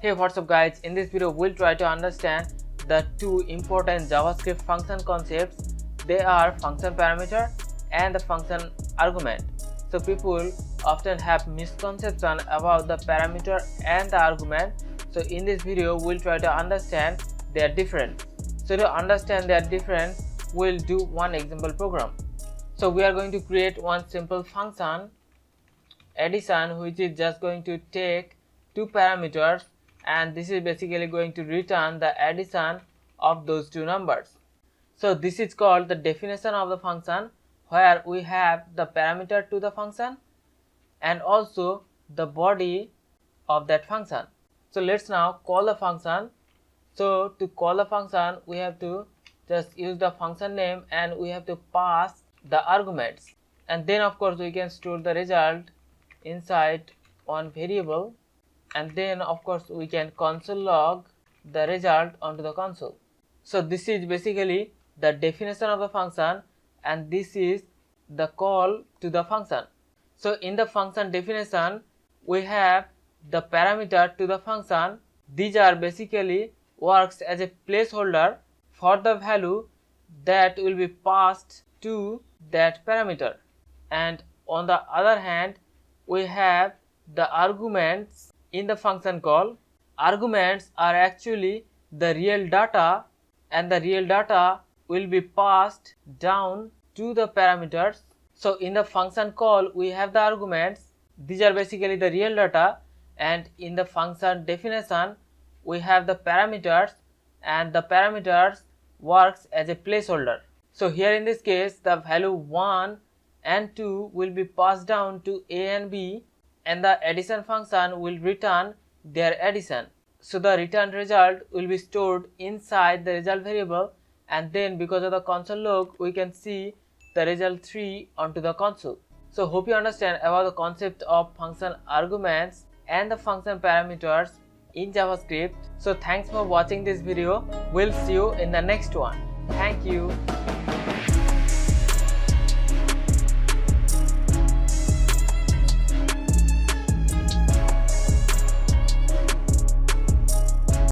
Hey, what's up guys, in this video we'll try to understand the two important JavaScript function concepts. They are function parameter and the function argument. So people often have misconception about the parameter and the argument. So in this video we'll try to understand their difference. So to understand their difference, we'll do one example program. So we are going to create one simple function addition, which is just going to take two parameters, and this is basically going to return the addition of those two numbers. So this is called the definition of the function, where we have the parameter to the function and also the body of that function. So let's now call the function. So to call the function, we have to just use the function name and we have to pass the arguments, and then of course we can store the result inside one variable, and then of course we can console log the result onto the console. So this is basically the definition of the function, and this is the call to the function. So in the function definition, we have the parameter to the function. These are basically works as a placeholder for the value that will be passed to that parameter, and on the other hand we have the arguments in the function call. Arguments are actually the real data, and the real data will be passed down to the parameters. So in the function call we have the arguments. These are basically the real data, and in the function definition we have the parameters, and the parameters works as a placeholder. So here in this case the value 1 and 2 will be passed down to A and B, and the addition function will return their addition. So the returned result will be stored inside the result variable, and then because of the console log we can see the result 3 onto the console. So hope you understand about the concept of function arguments and the function parameters in JavaScript. So thanks for watching this video. We'll see you in the next one. Thank you.